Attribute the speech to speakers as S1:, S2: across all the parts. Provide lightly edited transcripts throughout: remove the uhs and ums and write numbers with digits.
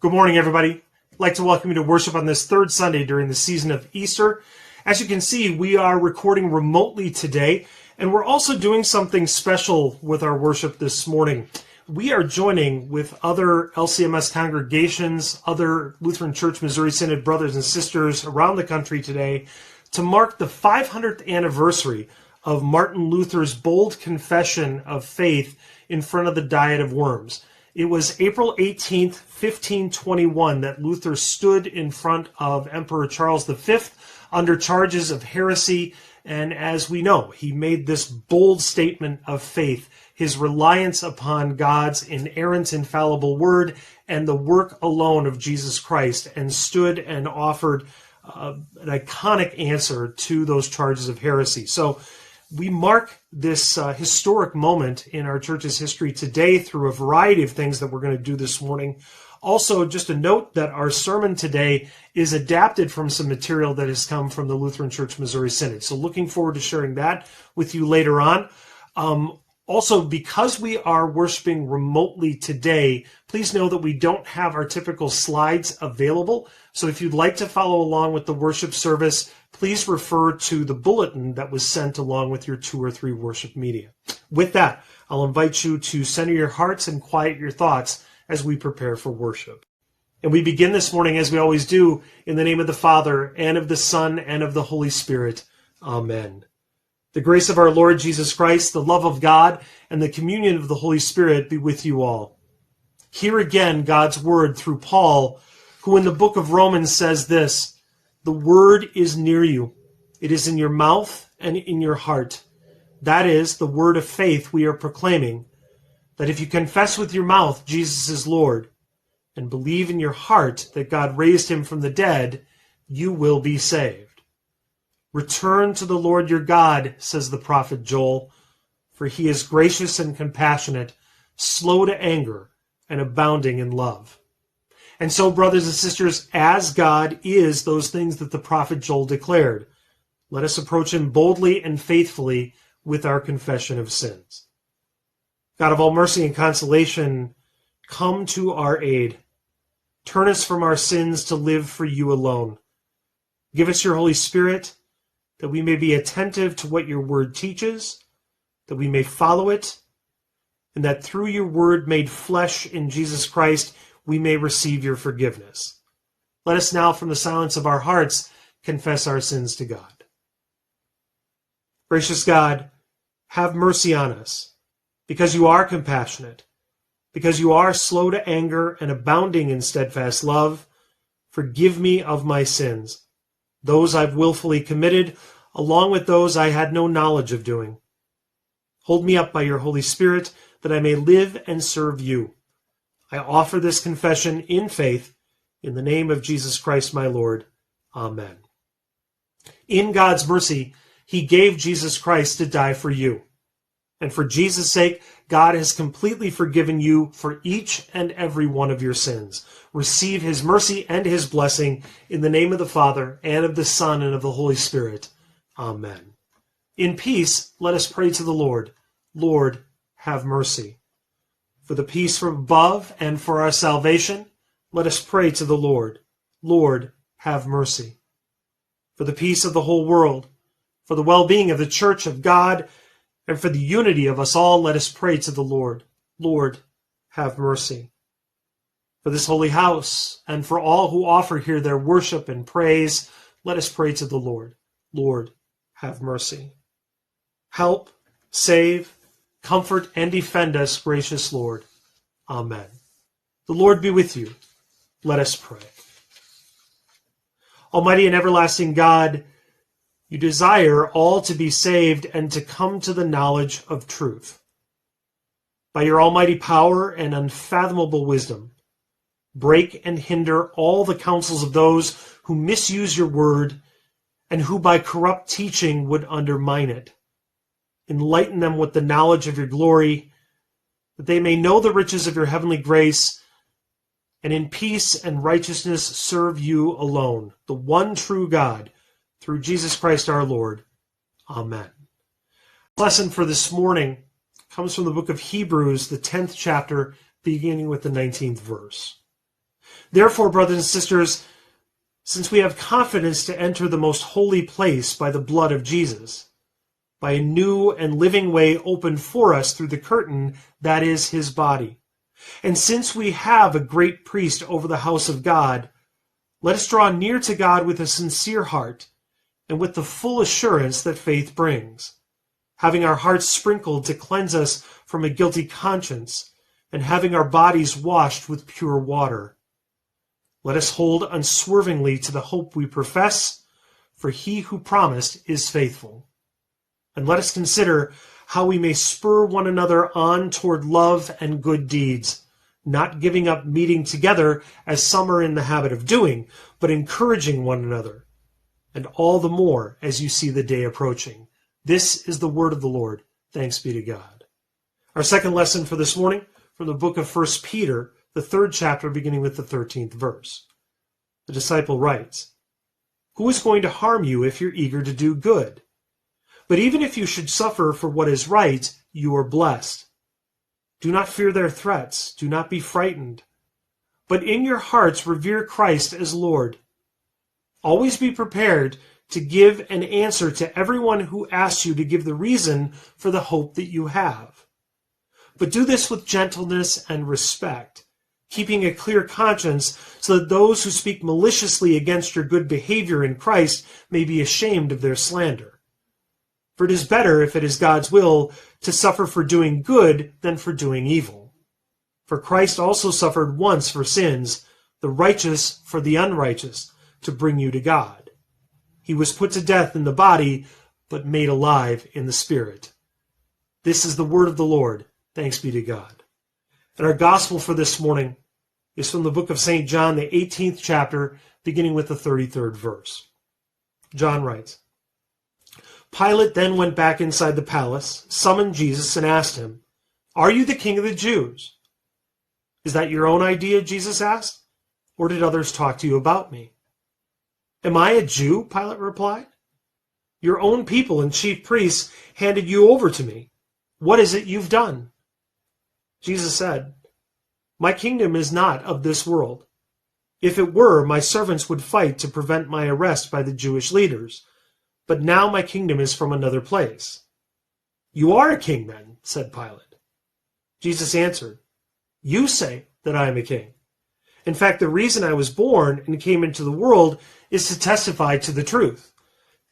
S1: Good morning, everybody. I'd like to welcome you to worship on this third Sunday during the season of Easter. As you can see, we are recording remotely today, and we're also doing something special with our worship this morning. We are joining with other LCMS congregations, other Lutheran Church Missouri Synod brothers and sisters around the country today to mark the 500th anniversary of Martin Luther's bold confession of faith in front of the Diet of Worms. It was April 18th, 1521, that Luther stood in front of Emperor Charles V under charges of heresy, and as we know, he made this bold statement of faith, his reliance upon God's inerrant, infallible word and the work alone of Jesus Christ, and stood and offered an iconic answer to those charges of heresy. So we mark this historic moment in our church's history today through a variety of things that we're going to do this morning. Also, just a note that our sermon today is adapted from some material that has come from the Lutheran Church Missouri Synod. So looking forward to sharing that with you later on. Also, because we are worshiping remotely today, please know that we don't have our typical slides available. So if you'd like to follow along with the worship service, please refer to the bulletin that was sent along with your 2 or 3 worship media. With that, I'll invite you to center your hearts and quiet your thoughts as we prepare for worship. And we begin this morning, as we always do, in the name of the Father, and of the Son, and of the Holy Spirit. Amen. The grace of our Lord Jesus Christ, the love of God, and the communion of the Holy Spirit be with you all. Hear again God's word through Paul, who in the book of Romans says this: "The word is near you. It is in your mouth and in your heart." That is the word of faith we are proclaiming, that if you confess with your mouth Jesus is Lord, and believe in your heart that God raised him from the dead, you will be saved. Return to the Lord your God, says the prophet Joel, for he is gracious and compassionate, slow to anger, and abounding in love. And so, brothers and sisters, as God is those things that the prophet Joel declared, let us approach him boldly and faithfully with our confession of sins. God of all mercy and consolation, come to our aid. Turn us from our sins to live for you alone. Give us your Holy Spirit, that we may be attentive to what your word teaches, that we may follow it, and that through your word made flesh in Jesus Christ, we may receive your forgiveness. Let us now, from the silence of our hearts, confess our sins to God. Gracious God, have mercy on us, because you are compassionate, because you are slow to anger and abounding in steadfast love. Forgive me of my sins, those I've willfully committed, along with those I had no knowledge of doing. Hold me up by your Holy Spirit, that I may live and serve you. I offer this confession in faith, in the name of Jesus Christ my Lord. Amen. In God's mercy, he gave Jesus Christ to die for you. And for Jesus' sake, God has completely forgiven you for each and every one of your sins. Receive his mercy and his blessing in the name of the Father, and of the Son, and of the Holy Spirit. Amen. In peace, let us pray to the Lord. Lord, have mercy. For the peace from above and for our salvation, let us pray to the Lord. Lord, have mercy. For the peace of the whole world, for the well-being of the Church of God, and for the unity of us all, let us pray to the Lord. Lord, have mercy. For this holy house, and for all who offer here their worship and praise, let us pray to the Lord. Lord, have mercy. Help, save, comfort, and defend us, gracious Lord. Amen. The Lord be with you. Let us pray. Almighty and everlasting God, you desire all to be saved and to come to the knowledge of truth. By your almighty power and unfathomable wisdom, break and hinder all the counsels of those who misuse your word and who by corrupt teaching would undermine it. Enlighten them with the knowledge of your glory, that they may know the riches of your heavenly grace, and in peace and righteousness serve you alone, the one true God, through Jesus Christ our Lord. Amen. The lesson for this morning comes from the book of Hebrews, the 10th chapter, beginning with the 19th verse. Therefore, brothers and sisters, since we have confidence to enter the most holy place by the blood of Jesus, by a new and living way opened for us through the curtain that is his body, and since we have a great priest over the house of God, let us draw near to God with a sincere heart and with the full assurance that faith brings, having our hearts sprinkled to cleanse us from a guilty conscience, and having our bodies washed with pure water. Let us hold unswervingly to the hope we profess, for he who promised is faithful. And let us consider how we may spur one another on toward love and good deeds, not giving up meeting together as some are in the habit of doing, but encouraging one another, and all the more as you see the day approaching. This is the word of the Lord. Thanks be to God. Our second lesson for this morning from the book of 1 Peter, the 3rd chapter, beginning with the 13th verse. The disciple writes, "Who is going to harm you if you're eager to do good? But even if you should suffer for what is right, you are blessed. Do not fear their threats. Do not be frightened. But in your hearts revere Christ as Lord. Always be prepared to give an answer to everyone who asks you to give the reason for the hope that you have. But do this with gentleness and respect, keeping a clear conscience, so that those who speak maliciously against your good behavior in Christ may be ashamed of their slander. For it is better, if it is God's will, to suffer for doing good than for doing evil. For Christ also suffered once for sins, the righteous for the unrighteous, to bring you to God. He was put to death in the body, but made alive in the spirit." This is the word of the Lord. Thanks be to God. And our gospel for this morning is from the book of St. John, the 18th chapter, beginning with the 33rd verse. John writes, "Pilate then went back inside the palace, summoned Jesus, and asked him, 'Are you the king of the Jews?' 'Is that your own idea?' Jesus asked. 'Or did others talk to you about me?' 'Am I a Jew?' Pilate replied. 'Your own people and chief priests handed you over to me. What is it you've done?' Jesus said, 'My kingdom is not of this world. If it were, my servants would fight to prevent my arrest by the Jewish leaders. But now my kingdom is from another place.' 'You are a king then,' said Pilate. Jesus answered, 'You say that I am a king. In fact, the reason I was born and came into the world is to testify to the truth.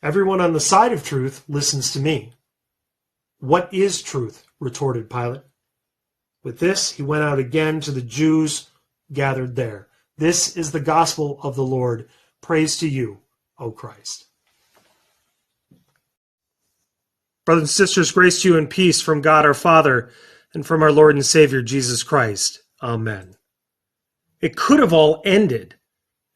S1: Everyone on the side of truth listens to me.' 'What is truth?' retorted Pilate. With this, he went out again to the Jews gathered there. This is the gospel of the Lord. Praise to you, O Christ. Brothers and sisters, grace to you and peace from God our Father and from our Lord and Savior Jesus Christ. Amen. It could have all ended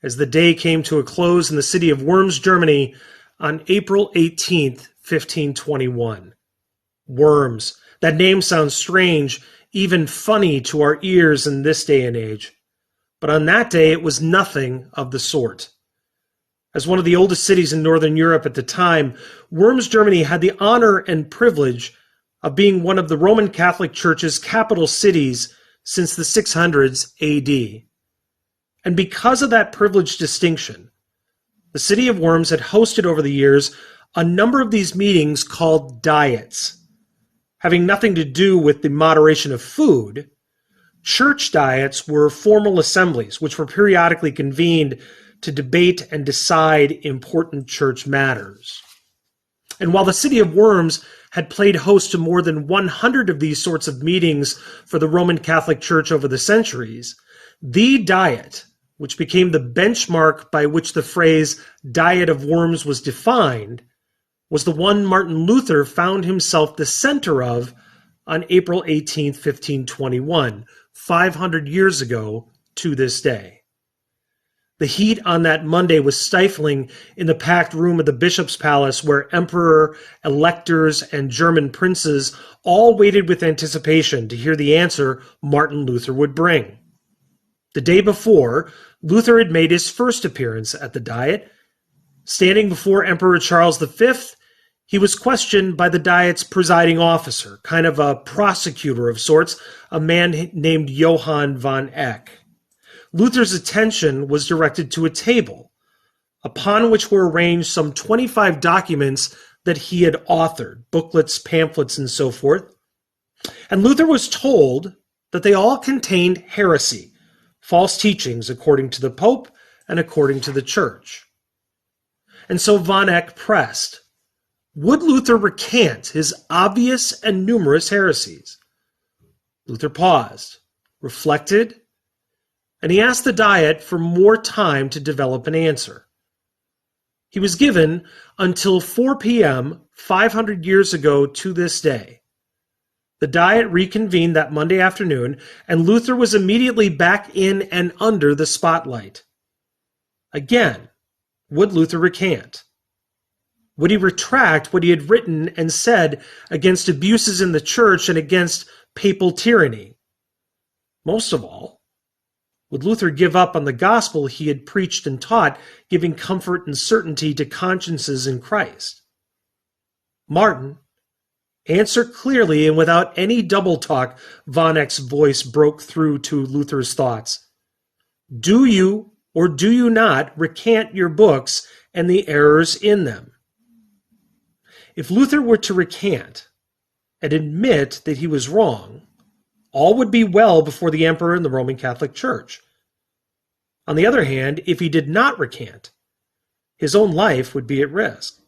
S1: as the day came to a close in the city of Worms, Germany on April 18th, 1521. Worms. That name sounds strange, even funny to our ears in this day and age. But on that day, it was nothing of the sort. As one of the oldest cities in Northern Europe at the time, Worms, Germany had the honor and privilege of being one of the Roman Catholic Church's capital cities since the 600s AD. And because of that privileged distinction, the city of Worms had hosted over the years a number of these meetings called diets. Having nothing to do with the moderation of food, church diets were formal assemblies which were periodically convened to debate and decide important church matters. And while the city of Worms had played host to more than 100 of these sorts of meetings for the Roman Catholic Church over the centuries, the diet, which became the benchmark by which the phrase Diet of Worms was defined, was the one Martin Luther found himself the center of on April 18, 1521, 500 years ago to this day. The heat on that Monday was stifling in the packed room of the bishop's palace where emperor, electors, and German princes all waited with anticipation to hear the answer Martin Luther would bring. The day before, Luther had made his first appearance at the Diet. Standing before Emperor Charles V, he was questioned by the Diet's presiding officer, kind of a prosecutor of sorts, a man named Johann von Eck. Luther's attention was directed to a table, upon which were arranged some 25 documents that he had authored, booklets, pamphlets, and so forth. And Luther was told that they all contained heresy, false teachings according to the Pope and according to the Church. And so von Eck pressed, would Luther recant his obvious and numerous heresies? Luther paused, reflected, and he asked the Diet for more time to develop an answer. He was given until 4 p.m. 500 years ago to this day. The Diet reconvened that Monday afternoon, and Luther was immediately back in and under the spotlight. Again, would Luther recant? Would he retract what he had written and said against abuses in the church and against papal tyranny? Most of all, would Luther give up on the gospel he had preached and taught, giving comfort and certainty to consciences in Christ? Martin, answer clearly and without any double talk. Von Eck's voice broke through to Luther's thoughts. Do you or do you not recant your books and the errors in them? If Luther were to recant and admit that he was wrong, all would be well before the emperor and the Roman Catholic Church. On the other hand, if he did not recant, his own life would be at risk.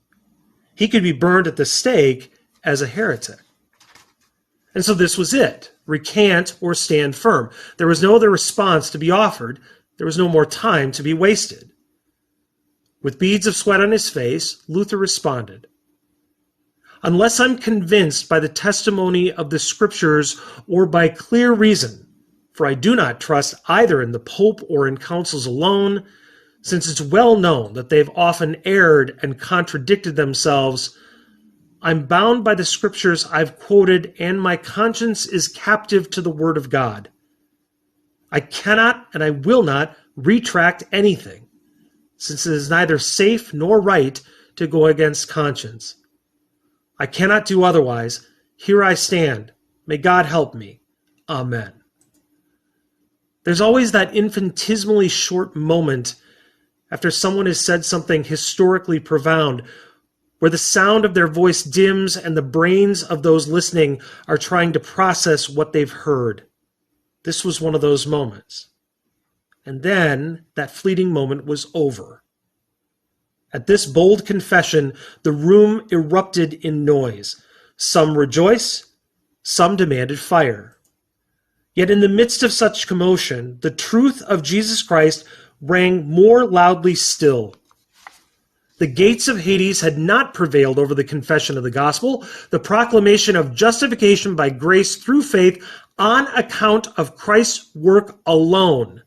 S1: He could be burned at the stake as a heretic. And so this was it. Recant or stand firm. There was no other response to be offered. There was no more time to be wasted. With beads of sweat on his face, Luther responded, unless I'm convinced by the testimony of the Scriptures or by clear reason, for I do not trust either in the Pope or in councils alone, since it's well known that they've often erred and contradicted themselves, I'm bound by the Scriptures I've quoted, and my conscience is captive to the Word of God. I cannot and I will not retract anything, since it is neither safe nor right to go against conscience. I cannot do otherwise. Here I stand. May God help me. Amen. There's always that infinitesimally short moment after someone has said something historically profound, where the sound of their voice dims and the brains of those listening are trying to process what they've heard. This was one of those moments. And then that fleeting moment was over. At this bold confession, the room erupted in noise. Some rejoiced, some demanded fire. Yet in the midst of such commotion, the truth of Jesus Christ rang more loudly still. The gates of Hades had not prevailed over the confession of the gospel. The proclamation of justification by grace through faith on account of Christ's work alone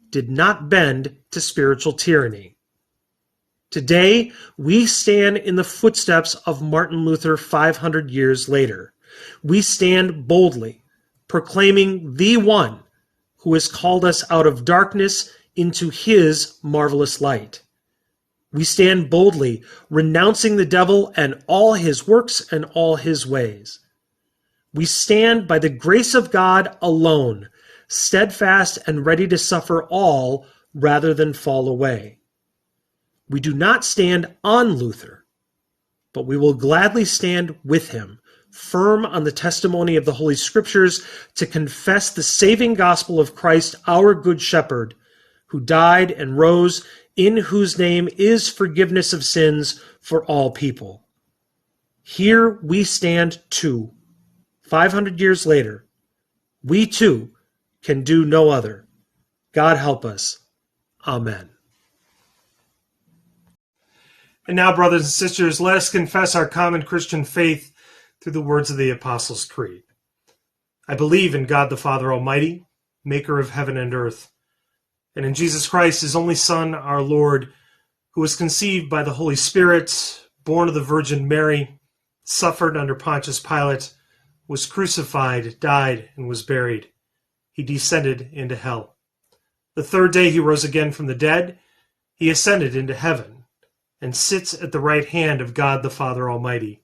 S1: did not bend to spiritual tyranny. Today, we stand in the footsteps of Martin Luther 500 years later. We stand boldly, proclaiming the one who has called us out of darkness into his marvelous light. We stand boldly, renouncing the devil and all his works and all his ways. We stand by the grace of God alone, steadfast and ready to suffer all rather than fall away. We do not stand on Luther, but we will gladly stand with him, firm on the testimony of the Holy Scriptures, to confess the saving gospel of Christ, our Good Shepherd, who died and rose, in whose name is forgiveness of sins for all people. Here we stand too. 500 years later, we too can do no other. God help us. Amen. And now, brothers and sisters, let us confess our common Christian faith through the words of the Apostles' Creed. I believe in God the Father Almighty, maker of heaven and earth, and in Jesus Christ, his only Son, our Lord, who was conceived by the Holy Spirit, born of the Virgin Mary, suffered under Pontius Pilate, was crucified, died, and was buried. He descended into hell. The third day he rose again from the dead. He ascended into heaven and sits at the right hand of God the Father Almighty.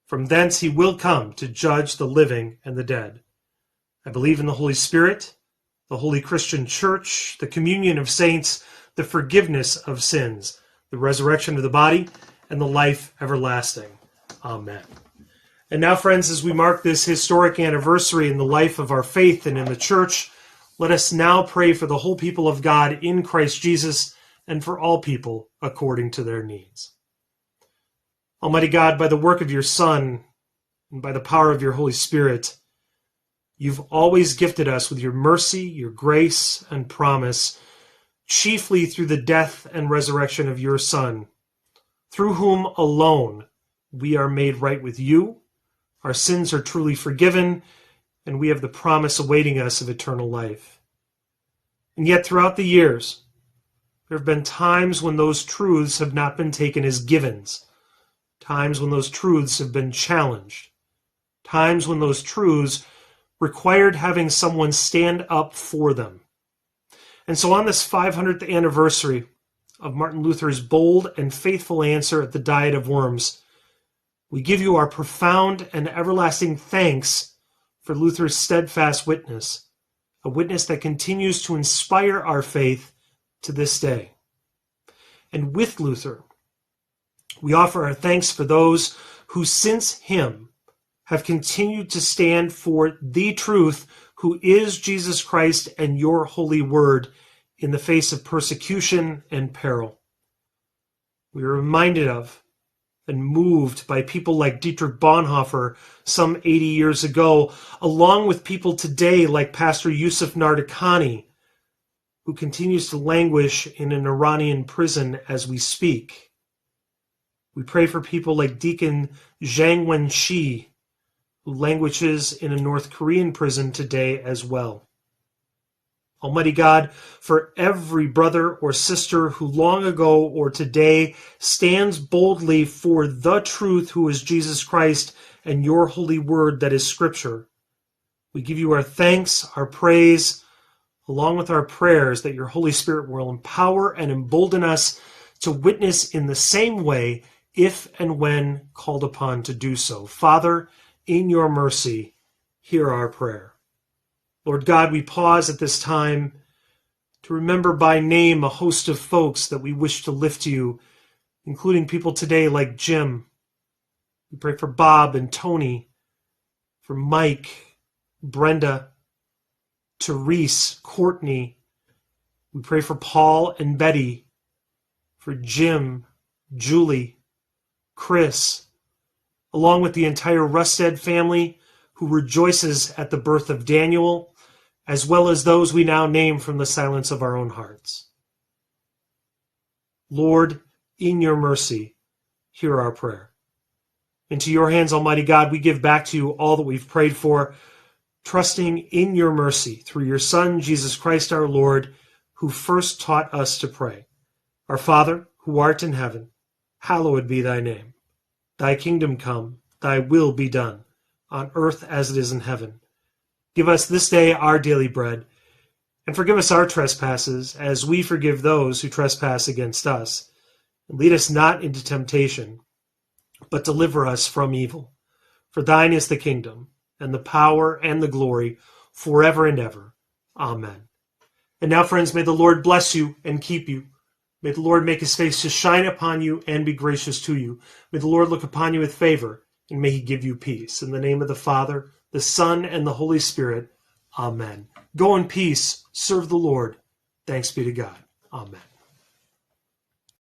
S1: From thence he will come to judge the living and the dead. I believe in the Holy Spirit, the Holy Christian Church, the communion of saints, the forgiveness of sins, the resurrection of the body, and the life everlasting. Amen. And now, friends, as we mark this historic anniversary in the life of our faith and in the church, let us now pray for the whole people of God in Christ Jesus and for all people according to their needs. Almighty God, by the work of your Son and by the power of your Holy Spirit, you've always gifted us with your mercy, your grace, and promise, chiefly through the death and resurrection of your Son, through whom alone we are made right with you, our sins are truly forgiven, and we have the promise awaiting us of eternal life. And yet throughout the years, there have been times when those truths have not been taken as givens, times when those truths have been challenged, times when those truths required having someone stand up for them. And so on this 500th anniversary of Martin Luther's bold and faithful answer at the Diet of Worms, we give you our profound and everlasting thanks for Luther's steadfast witness, a witness that continues to inspire our faith to this day. And with Luther, we offer our thanks for those who since him have continued to stand for the truth, who is Jesus Christ and your holy word, in the face of persecution and peril. We are reminded of and moved by people like Dietrich Bonhoeffer some 80 years ago, along with people today like Pastor Yusuf Nardakani, who continues to languish in an Iranian prison as we speak. We pray for people like Deacon Zhang Wenxi, who languishes in a North Korean prison today as well. Almighty God, for every brother or sister who long ago or today stands boldly for the truth, who is Jesus Christ and your holy word that is Scripture, we give you our thanks, our praise, along with our prayers that your Holy Spirit will empower and embolden us to witness in the same way if and when called upon to do so. Father, in your mercy, hear our prayer. Lord God, we pause at this time to remember by name a host of folks that we wish to lift to you, including people today like Jim. We pray for Bob and Tony, for Mike, Brenda, Therese, Courtney. We pray for Paul and Betty, for Jim, Julie, Chris, along with the entire Rusted family who rejoices at the birth of Daniel, as well as those we now name from the silence of our own hearts. Lord, in your mercy, hear our prayer. Into your hands, Almighty God, we give back to you all that we've prayed for, trusting in your mercy through your Son, Jesus Christ our Lord, who first taught us to pray. Our Father, who art in heaven, hallowed be thy name. Thy kingdom come, thy will be done, on earth as it is in heaven. Give us this day our daily bread, and forgive us our trespasses, as we forgive those who trespass against us. And lead us not into temptation, but deliver us from evil. For thine is the kingdom, and the power, and the glory, forever and ever. Amen. And now, friends, may the Lord bless you and keep you. May the Lord make his face to shine upon you and be gracious to you. May the Lord look upon you with favor, and may he give you peace. In the name of the Father, the Son, and the Holy Spirit. Amen. Go in peace. Serve the Lord. Thanks be to God. Amen.